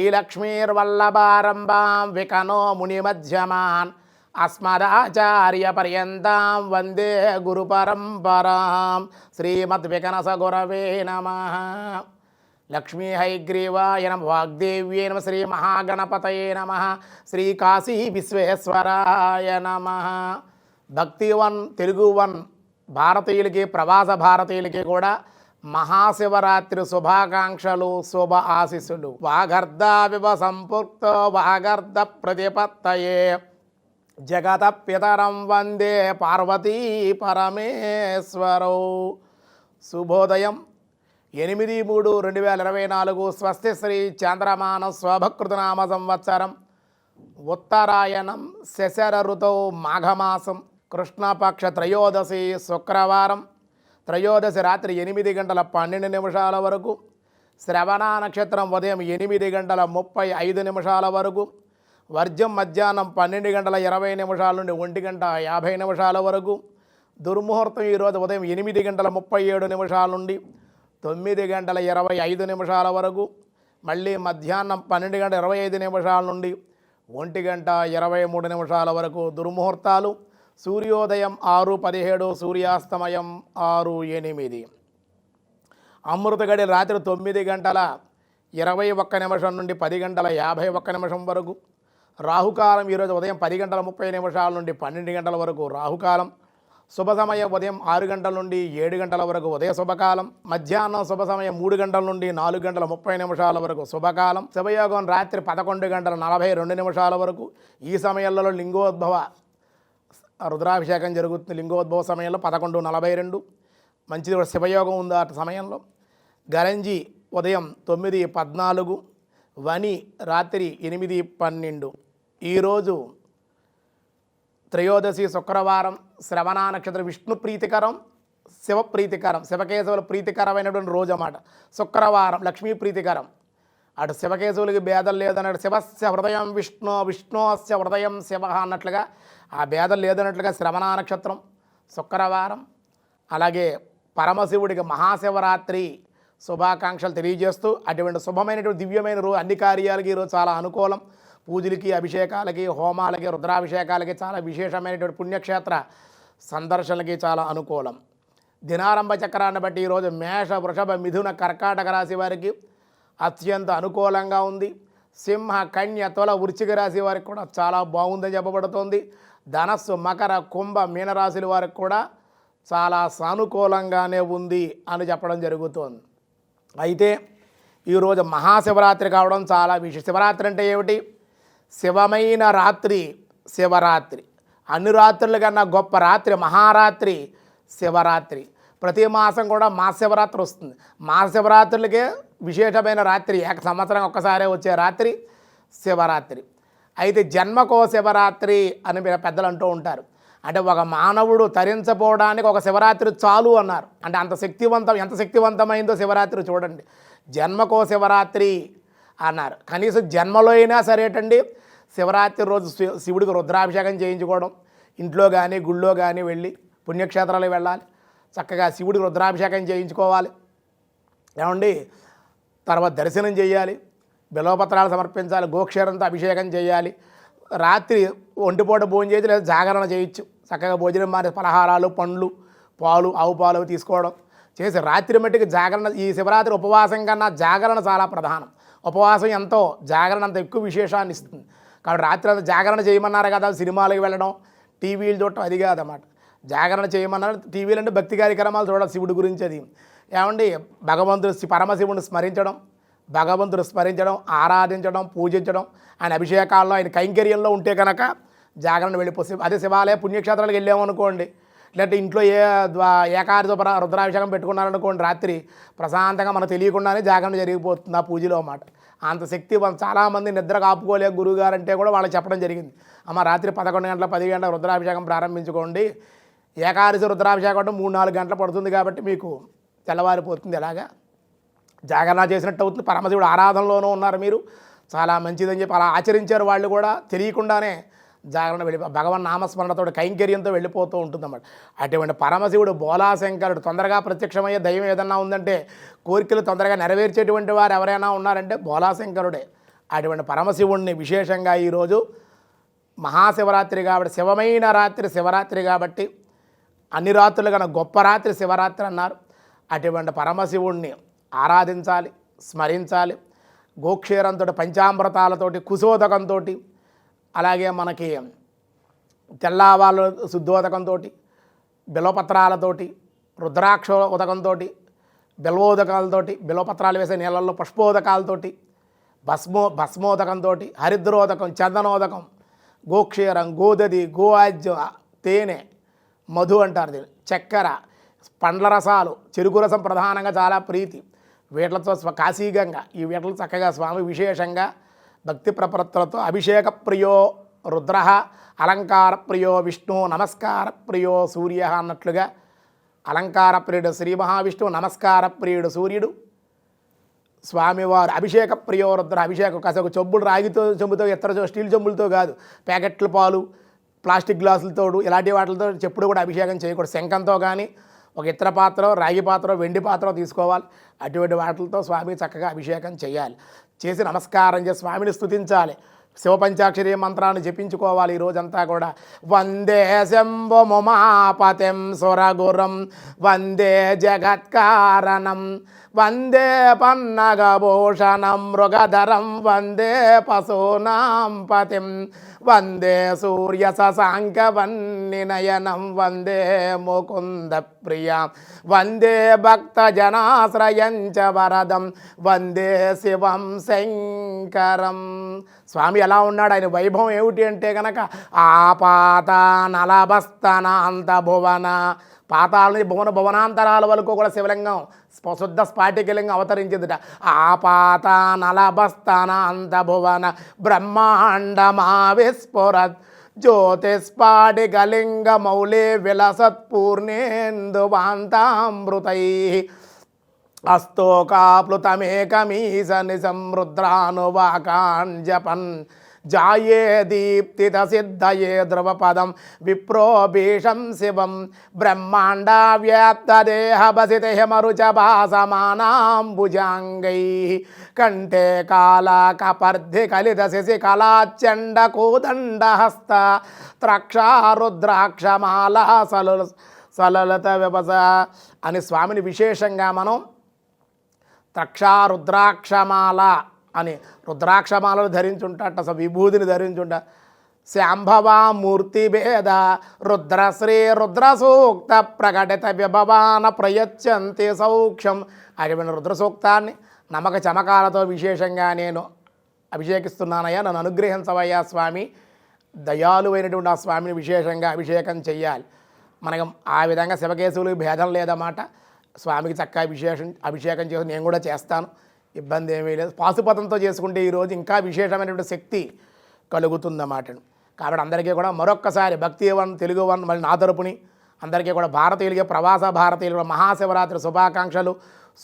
శ్రీలక్ష్మీర్వల్లభారంభాం వికనో మునిమధ్యమాన్ అస్మదాచార్యపర్యంతం వందే గురుపరంపరాం. శ్రీమద్వికనసగురవే నమః. లక్ష్మీ హైగ్రీవాయ నమః. వాగ్దేవ్యే నమః. శ్రీ మహాగణపతయే నమః. శ్రీ కాశీ విశ్వేశ్వరాయ నమః. భక్తివన్ తెలుగు వన్ భారతీయులకి, ప్రవాస భారతీయులకి కూడా మహాశివరాత్రి శుభాకాంక్షలు, శుభ ఆశీస్సులు. వాగర్ధావివ సంపృక్తో వాగర్ధ ప్రతిపత్తయే జగత పితరం వందే పార్వతీ పరమేశ్వరౌ. శుభోదయం 8/3/2024 స్వస్తి శ్రీ చంద్రమాన స్వభకృతనామ సంవత్సరం ఉత్తరాయణం శశర ఋతౌ మాఘమాసం కృష్ణపక్ష త్రయోదశి శుక్రవారం. త్రయోదశి రాత్రి 8:12 వరకు, శ్రవణ నక్షత్రం ఉదయం 8:35 వరకు, వర్జం మధ్యాహ్నం 12:20 నుండి 1:50 వరకు, దుర్ముహూర్తం ఈరోజు ఉదయం 8:37 నుండి 9:25 వరకు, మళ్ళీ మధ్యాహ్నం 12:25 నుండి 1:23 వరకు దుర్ముహూర్తాలు. సూర్యోదయం 6:17, సూర్యాస్తమయం 6:08. అమృత గడి రాత్రి 9:21 నుండి 10:51 వరకు. రాహుకాలం ఈరోజు ఉదయం 10:30 నుండి 12 వరకు రాహుకాలం. శుభ సమయం ఉదయం 6 నుండి 7 వరకు ఉదయ శుభకాలం. మధ్యాహ్నం శుభ సమయం 3 నుండి 4:30 వరకు శుభకాలం. శుభయోగం రాత్రి 11:42 వరకు. ఈ సమయంలో లింగోద్భవ రుద్రాభిషేకం జరుగుతుంది. లింగోద్భవ సమయంలో 11:42 మంచిది శివయోగం ఉంది ఆ సమయంలో. గరంజి ఉదయం 9:14, వని రాత్రి 8:12. ఈరోజు త్రయోదశి శుక్రవారం, శ్రవణ నక్షత్రం, విష్ణు ప్రీతికరం, శివ ప్రీతికరం, శివకేశవుల ప్రీతికరమైనటువంటి రోజు అన్నమాట. శుక్రవారం లక్ష్మీ ప్రీతికరం. అటు శివకేశవులకి భేదం లేదన్నట్టు శివస్య హృదయం విష్ణు, విష్ణోస్య హృదయం శివ అన్నట్లుగా ఆ భేదం లేదన్నట్లుగా శ్రవణ నక్షత్రం శుక్రవారం. అలాగే పరమశివుడికి మహాశివరాత్రి శుభాకాంక్షలు తెలియజేస్తూ అటువంటి శుభమైనటువంటి దివ్యమైన రోజు. అన్ని కార్యాలకి ఈరోజు చాలా అనుకూలం. పూజలకి, అభిషేకాలకి, హోమాలకి, రుద్రాభిషేకాలకి, చాలా విశేషమైనటువంటి పుణ్యక్షేత్ర సందర్శనలకి చాలా అనుకూలం. దినారంభ చక్రాన్ని బట్టి ఈరోజు మేష, వృషభ, మిథున, కర్కాటక రాశి వారికి అత్యంత అనుకూలంగా ఉంది. సింహ, కన్య, తుల, వృశ్చిక రాశి వారికి కూడా చాలా బాగుందని చెప్పబడుతోంది. ధనస్సు, మకర, కుంభ, మీనరాశుల వారికి కూడా చాలా సానుకూలంగానే ఉంది అని చెప్పడం జరుగుతోంది. అయితే ఈరోజు మహాశివరాత్రి కావడం చాలా విశేషం. శివరాత్రి అంటే ఏమిటి? శివమైన రాత్రి శివరాత్రి. అన్ని రాత్రుల కన్నా గొప్ప రాత్రి మహారాత్రి శివరాత్రి. ప్రతి మాసం కూడా మహాశివరాత్రి వస్తుంది. మహాశివరాత్రులకే విశేషమైన రాత్రి, సంవత్సరం ఒక్కసారే వచ్చే రాత్రి శివరాత్రి. అయితే జన్మకో శివరాత్రి అని పెద్దలు అంటూ ఉంటారు. అంటే ఒక మానవుడు తరించపోవడానికి ఒక శివరాత్రి చాలు అన్నారు. అంటే అంత శక్తివంతం, ఎంత శక్తివంతమైందో శివరాత్రి చూడండి. జన్మకో శివరాత్రి అన్నారు. కనీసం జన్మలో అయినా సరేటండి శివరాత్రి రోజు శివుడికి రుద్రాభిషేకం చేయించుకోవడం, ఇంట్లో కానీ గుళ్ళో కానీ వెళ్ళి పుణ్యక్షేత్రాలకు వెళ్ళాలి, చక్కగా శివుడికి రుద్రాభిషేకం చేయించుకోవాలి. ఏమండి, తర్వాత దర్శనం చేయాలి, బిల్వపత్రాలు సమర్పించాలి, గోక్షేరంతో అభిషేకం చేయాలి. రాత్రి ఒంటిపూట భోజనం చేసి లేదా జాగరణ చేయొచ్చు. చక్కగా భోజనం మారి పలహారాలు, పండ్లు, పాలు, ఆవు పాలు తీసుకోవడం చేసి రాత్రి మట్టికి జాగరణ. ఈ శివరాత్రి ఉపవాసం కన్నా జాగరణ చాలా ప్రధానం. ఉపవాసం ఎంతో, జాగరణ అంత ఎక్కువ విశేషాన్ని ఇస్తుంది. కాబట్టి రాత్రి అంతా జాగరణ చేయమన్నారు కదా, సినిమాలకు వెళ్ళడం, టీవీలు చూడటం అది కాదన్నమాట. జాగరణ చేయమన్నారు. టీవీలు అంటే భక్తి కార్యక్రమాలు చూడాలి శివుడి గురించి. అది ఏమండి, పరమశివుడిని స్మరించడం, భగవంతుడు స్మరించడం, ఆరాధించడం, పూజించడం, ఆయన అభిషేకాల్లో, ఆయన కైంకర్యంలో ఉంటే కనుక జాగరణ వెళ్ళిపోతే. అదే శివాలయ పుణ్యక్షేత్రాలకు వెళ్ళామనుకోండి, లేదంటే ఇంట్లో ఏకాదశి రుద్రాభిషేకం పెట్టుకున్నారనుకోండి, రాత్రి ప్రశాంతంగా మనకు తెలియకుండానే జాగరణ జరిగిపోతుంది ఆ పూజలో అన్నమాట. అంత శక్తి. చాలామంది నిద్ర కాపుకోలే గురువుగారు అంటే కూడా వాళ్ళకి చెప్పడం జరిగింది. అమ్మ రాత్రి 11 గంటల 10 గంటల రుద్రాభిషేకం ప్రారంభించుకోండి. ఏకాదశి రుద్రాభిషేకం అంటే 3-4 గంటలు పడుతుంది కాబట్టి మీకు తెల్లవారిపోతుంది. ఎలాగా జాగరణ చేసినట్టు అవుతుంది. పరమశివుడు ఆరాధనలోనూ ఉన్నారు మీరు, చాలా మంచిదని చెప్పి అలా ఆచరించారు వాళ్ళు కూడా. తెలియకుండానే జాగరణ భగవన్ నామస్మరణతో కైంకర్యంతో వెళ్ళిపోతూ ఉంటుందన్నమాట. అటువంటి పరమశివుడు బోలాశంకరుడు తొందరగా ప్రత్యక్షమయ్యే దైవం ఏదన్నా ఉందంటే, కోరికలు తొందరగా నెరవేర్చేటువంటి వారు ఎవరైనా ఉన్నారంటే బోలాశంకరుడే. అటువంటి పరమశివుణ్ణి విశేషంగా ఈరోజు మహాశివరాత్రి కాబట్టి శివమైన రాత్రి శివరాత్రి కాబట్టి అన్ని రాత్రులు కన్నా గొప్ప రాత్రి శివరాత్రి అన్నారు. అటువంటి పరమశివుణ్ణి ఆరాధించాలి, స్మరించాలి. గోక్షీరంతో పంచామృతాలతోటి కుశోదకంతో అలాగే మనకి తెల్లవాళ్ళు శుద్ధోదకంతో బిల్వపత్రాలతోటి రుద్రాక్ష ఉదకంతో బిల్వోదకాలతోటి బిల్వపత్రాలు వేసే నీళ్ళల్లో పుష్పోదకాలతోటి భస్మోదకంతో హరిద్రోదకం చందనోదకం గోక్షీరం గోదది గోఆజ్యం తేనె మధు అంటారు దీన్ని చక్కెర పండ్ల రసాలు చెరుకు రసం ప్రధానంగా చాలా ప్రీతి వీటిలతో కాశీగంగా ఈ వీటిలో చక్కగా స్వామి విశేషంగా భక్తి ప్రపత్తులతో అభిషేక ప్రియో రుద్ర అలంకార ప్రియో విష్ణు నమస్కార ప్రియో సూర్య అన్నట్లుగా అలంకార ప్రియుడు శ్రీ మహావిష్ణువు నమస్కార ప్రియుడు సూర్యుడు స్వామివారు అభిషేక ప్రియో రుద్ర అభిషేకం కాసేపు చెంబులు రాగితో చెంబుతో ఇతర స్టీల్ చెంబులతో కాదు ప్యాకెట్ల పాలు ప్లాస్టిక్ గ్లాసులతో ఇలాంటి వాటితో చెప్పుడు కూడా అభిషేకం చేయకూడదు. శంఖంతో కానీ ఒక ఇతర పాత్ర రాగి పాత్ర వెండి పాత్ర తీసుకోవాలి. అటువంటి వాటితో స్వామి చక్కగా అభిషేకం చేయాలి. చేసి నమస్కారం చేసి స్వామిని స్తుతించాలి. శివపంచాక్షరి మంత్రాన్ని జపించుకోవాలి. ఈ రోజంతా కూడా వందే శంభుముమాపతిం సురగురం వందే జగత్కారణం వందే పన్నగభూషణం మృగధరం వందే పశూనాం పతిం వందే సూర్య శశాంకవన్నినయనం వందే ముకుంద ప్రియ వందే భక్తజనాశ్రయంచ వరదం వందే శివం శంకరం. స్వామి ఎలా ఉన్నాడు, ఆయన వైభవం ఏమిటి అంటే కనుక ఆపాత నలభస్తనాంత భువన పాతాలని భువనాంతరాల వరకు కూడా శివలింగం శుద్ధ స్ఫాటికలింగం అవతరించిందిట. ఆపాత నలభస్తనాంత భువన బ్రహ్మాండమా విస్ఫురత్ జ్యోతిస్ఫాటికలింగ మౌళే విలసత్పూర్ణేందువాంతామృతై అస్తోకాప్లుతమేకమీశ నిసమృద్రానువాకాన్ జపన్ జాయే దీప్తిత సిద్ధయే ధ్రువపదం విప్రోభీషం శివం బ్రహ్మాండ వ్యాప్తదేహభసిత హిమరుచభాసమానాంబుజాంగై కంఠే కాళకపర్ధి కలిత శశి కళాచండ కోదండహస్త త్రక్షారుద్రాక్షమాల సలలత వ్యవస అని స్వామిని విశేషంగా మనం త్రక్షారుద్రాక్షమాల అని రుద్రాక్షమాలను ధరించుంటాట, అసలు విభూతిని ధరించుంటా. శాంభవామూర్తి భేద రుద్రశ్రీ రుద్రసూక్త ప్రకటిత విభవాన ప్రయచ్చంతి సౌఖ్యం. అటువంటి రుద్రసూక్తాన్ని నమ్మక చమకాలతో విశేషంగా నేను అభిషేకిస్తున్నానయ్యా, నన్ను అనుగ్రహించవయ్యా స్వామి. దయాలువైనటువంటి ఆ స్వామిని విశేషంగా అభిషేకం చెయ్యాలి. మనకు ఆ విధంగా శివకేశవులకు భేదం లేదన్నమాట. స్వామికి చక్కగా అభిషేకం చేసి నేను కూడా చేస్తాను, ఇబ్బంది ఏమీ లేదు. పాశుపతంతో చేసుకుంటే ఈరోజు ఇంకా విశేషమైనటువంటి శక్తి కలుగుతుందన్నమాట. కాబట్టి అందరికీ కూడా మరొక్కసారి భక్తి వన్ తెలుగు వన్ మళ్ళీ నా తరపుని అందరికీ కూడా భారతీయులకి ప్రవాస భారతీయులు మహాశివరాత్రి శుభాకాంక్షలు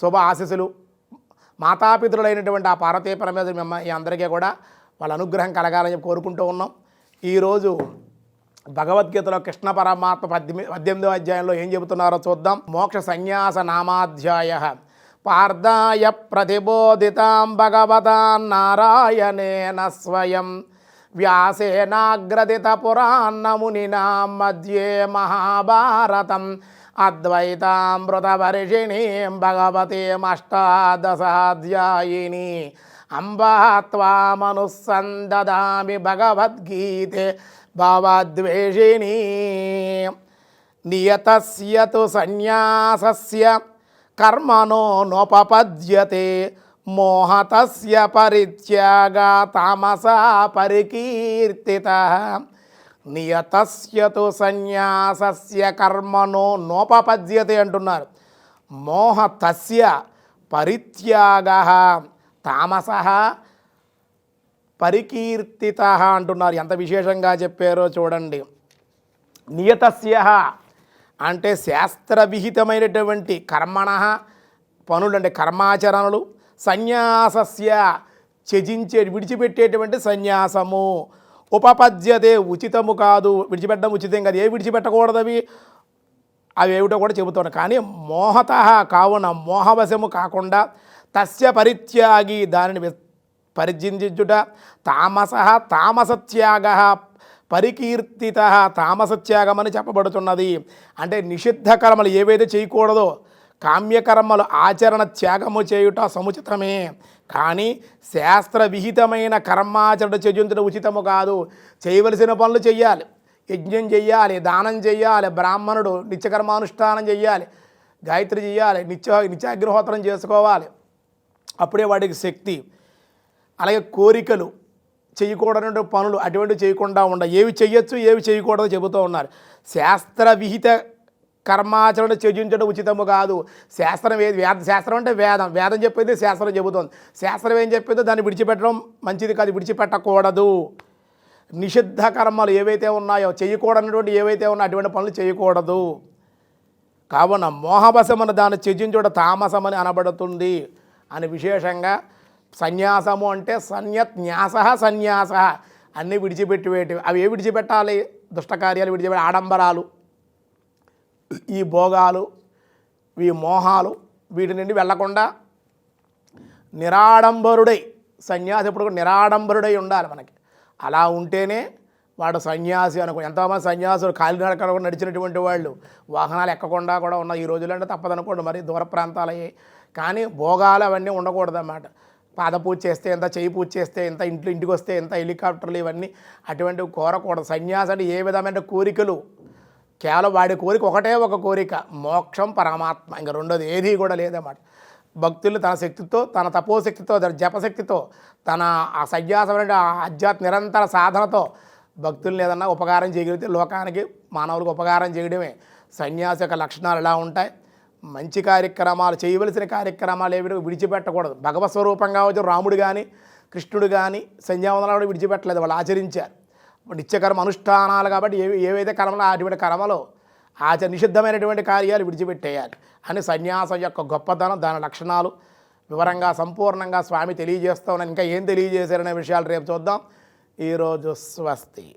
శుభ ఆశీస్సులు. మాతాపితృలైనటువంటి ఆ పార్వతీ పరమేశ్వరి ఈ అందరికీ కూడా వాళ్ళ అనుగ్రహం కలగాలని కోరుకుంటూ ఉన్నాం. ఈరోజు భగవద్గీతలో కృష్ణ పరమాత్మ 18వ అధ్యాయంలో ఏం చెబుతున్నారో చూద్దాం. మోక్ష సన్యాస నామాధ్యాయ పార్థాయ ప్రతిబోధితాం భగవతా నారాయణేన స్వయం వ్యాసేనాగ్రదిత పురాణమునినా మధ్యే మహాభారతం అద్వైతామృతవర్షిణీం భగవతీమష్టాదశాధ్యాయిని అంబా త్వామనుసందదామి భగవద్గీతే భవద్వేషిణీ. నియతస్య తు సన్యాసస్య కర్మణో నోపపద్యతే మోహతస్య పరిత్యాగా తామసా పరికీర్తితః. నియతస్య తు సన్యాసస్య కర్మణో నోపపద్యతే అంటున్నారు. మోహతస్య పరిత్యాగః తామసః పరికీర్తితః అంటున్నారు. ఎంత విశేషంగా చెప్పారో చూడండి. నియతస్య అంటే శాస్త్రవిహితమైనటువంటి కర్మణ పనులు అంటే కర్మాచరణలు, సన్యాసస్య విడిచిపెట్టేటువంటి సన్యాసము, ఉపపద్యతే ఉచితము కాదు, విడిచిపెట్టడం ఉచితం కాదు, ఏ విడిచిపెట్టకూడదు అవి ఏమిటో కూడా చెబుతున్నాను. కానీ మోహత కావున మోహవశము కాకుండా తస్య పరిత్యాగి దానిని పరిజింజుట తామస తామసత్యాగ పరికీర్తిత తామసత్యాగం అని చెప్పబడుతున్నది. అంటే నిషిద్ధ కర్మలు ఏవైతే చేయకూడదో కామ్యకర్మలు ఆచరణ త్యాగము చేయుట సముచితమే, కానీ శాస్త్ర విహితమైన కర్మాచరణ చేయుట ఉచితము కాదు. చేయవలసిన పనులు చెయ్యాలి, యజ్ఞం చెయ్యాలి, దానం చెయ్యాలి, బ్రాహ్మణుడు నిత్యకర్మానుష్ఠానం చెయ్యాలి, గాయత్రి చెయ్యాలి, నిత్యాగ్నిహోత్రం చేసుకోవాలి, అప్పుడే వాడికి శక్తి. అలాగే కోరికలు చేయకూడని పనులు అటువంటివి చేయకుండా ఏవి చేయొచ్చు ఏవి చేయకూడదో చెబుతూ ఉన్నారు. శాస్త్ర విహిత కర్మాచరణ త్యజించడం ఉచితము కాదు. శాస్త్రం శాస్త్రం అంటే వేదం, వేదం చెప్పేది శాస్త్రం చెబుతోంది. శాస్త్రం ఏం చెప్పేదో దాన్ని విడిచిపెట్టడం మంచిది కాదు, విడిచిపెట్టకూడదు. నిషిద్ధ కర్మలు ఏవైతే ఉన్నాయో చేయకూడనటువంటి ఏవైతే ఉన్నాయో అటువంటి పనులు చేయకూడదు. కావున మోహవశమున దాన్ని త్యజించుట తామసమని అనబడుతుంది అని విశేషంగా. సన్యాసము అంటే సన్యత్న్యాస సన్యాస, అన్నీ విడిచిపెట్టివేటివి. అవి ఏ విడిచిపెట్టాలి? దుష్టకార్యాలు విడిచిపెట్టి, ఆడంబరాలు, ఈ భోగాలు, ఈ మోహాలు, వీటి నుండి వెళ్లకుండా నిరాడంబరుడై, సన్యాసి ఎప్పుడు కూడా నిరాడంబరుడై ఉండాలి మనకి. అలా ఉంటేనే వాడు సన్యాసి అనుకో. ఎంతోమంది సన్యాసులు కాలినడకన కూడా నడిచినటువంటి వాళ్ళు వాహనాలు ఎక్కకుండా కూడా ఉన్నాయి. ఈ రోజుల్లో అంటే తప్పదనుకోండి, మరి దూర ప్రాంతాలు అయ్యాయి. కానీ భోగాలు అవన్నీ ఉండకూడదు అన్నమాట. పాదపూజ చేస్తే ఎంత, చేయి పూజ చేస్తే ఎంత, ఇంటికి వస్తే ఎంత, హెలికాప్టర్లు ఇవన్నీ అటువంటివి కోరకూడదు. సన్యాసి అంటే ఏ విధమైన కోరికలు, కేవలం వాడి కోరిక ఒకటే ఒక కోరిక, మోక్షం పరమాత్మ, ఇంకా రెండోది ఏది కూడా లేదన్నమాట. భక్తులు తన శక్తితో, తన తపోశక్తితో, తన జపశక్తితో, తన ఆ సన్యాసమైన ఆధ్యాత్మ నిరంతర సాధనతో భక్తుల్ని ఏదన్నా ఉపకారం చేయగలిగితే లోకానికి, మానవులకు ఉపకారం చేయడమే సన్యాసి యొక్క లక్షణాలు. ఎలా ఉంటాయి? మంచి కార్యక్రమాలు, చేయవలసిన కార్యక్రమాలు ఏవి విడిచిపెట్టకూడదు. భగవత్ స్వరూపంగా వచ్చి రాముడు కానీ కృష్ణుడు కానీ సంధ్యావందనాలు కూడా విడిచిపెట్టలేదు, వాళ్ళు ఆచరించారు. నిత్యకర్మ అనుష్ఠానాలు కాబట్టి ఏవైతే కర్మలు అటువంటి కర్మలో నిషిద్ధమైనటువంటి కార్యాలు విడిచిపెట్టేయాలి అని సన్యాసం యొక్క గొప్పతనం, దాని లక్షణాలు వివరంగా సంపూర్ణంగా స్వామి తెలియజేస్తూ ఉన్నాను. ఇంకా ఏం తెలియజేశారనే విషయాలు రేపు చూద్దాం. ఈరోజు స్వస్తి.